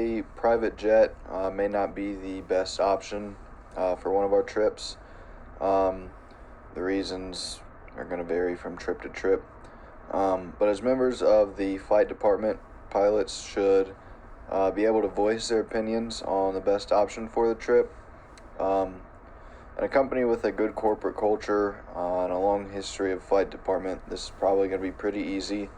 A private jet may not be the best option for one of our trips. Um, the reasons are going to vary from trip to trip. But as members of the flight department, pilots should be able to voice their opinions on the best option for the trip. Um, and a company with a good corporate culture and a long history of flight department, this is probably going to be pretty easy.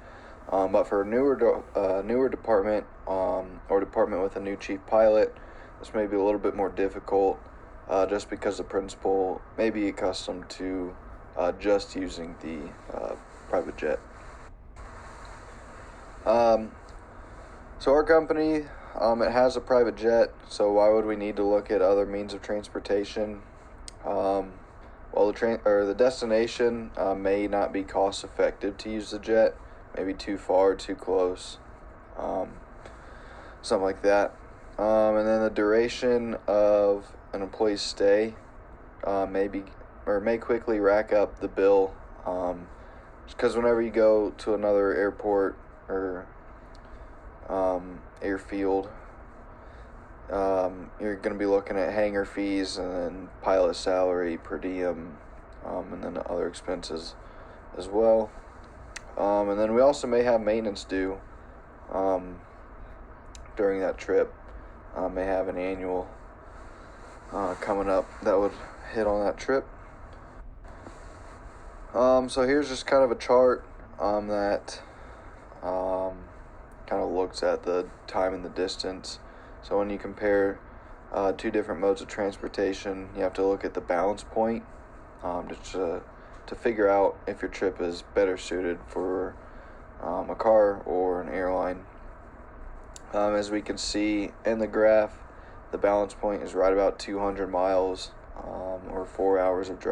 But for a newer department or department with a new chief pilot, this may be a little bit more difficult just because the principal may be accustomed to just using the private jet. Um, so our company, it has a private jet, so why would we need to look at other means of transportation? Well, the destination may not be cost effective to use the jet, maybe too far, too close, um, something like that. And then the duration of an employee's stay may quickly rack up the bill, because whenever you go to another airport or airfield, you're going to be looking at hangar fees and then pilot salary, per diem, and then other expenses as well. And then we also may have maintenance due during that trip. May have an annual coming up that would hit on that trip. So here's just kind of a chart that kind of looks at the time and the distance. So when you compare two different modes of transportation, you have to look at the balance point just to figure out if your trip is better suited for a car or an airline. As we can see in the graph, the balance point is right about 200 miles or 4 hours of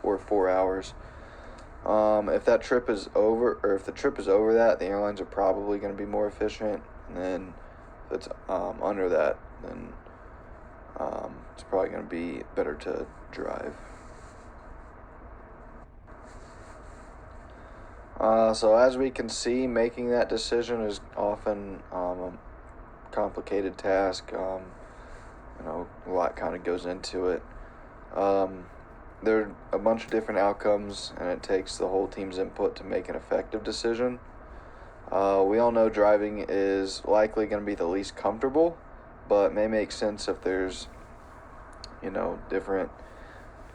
or 4 hours. If that trip is over, or if the trip is over that, the airlines are probably going to be more efficient. And then if it's under that, then it's probably going to be better to drive. So as we can see, making that decision is often a complicated task. A lot kind of goes into it. There are a bunch of different outcomes, and it takes the whole team's input to make an effective decision. We all know driving is likely going to be the least comfortable, but may make sense if there's, different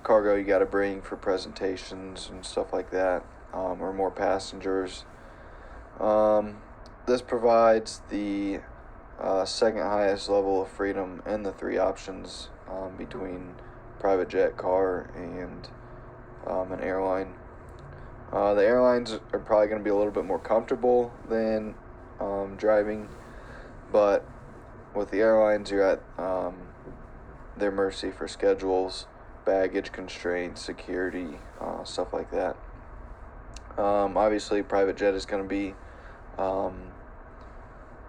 cargo you got to bring for presentations and stuff like that, or more passengers. This provides the second highest level of freedom in the three options between private jet, car, and an airline. The airlines are probably going to be a little bit more comfortable than driving, but with the airlines, you're at their mercy for schedules, baggage constraints, security, stuff like that. Obviously, private jet is going to be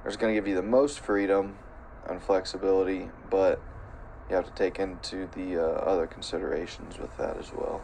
it's going to give you the most freedom and flexibility, but you have to take into the other considerations with that as well.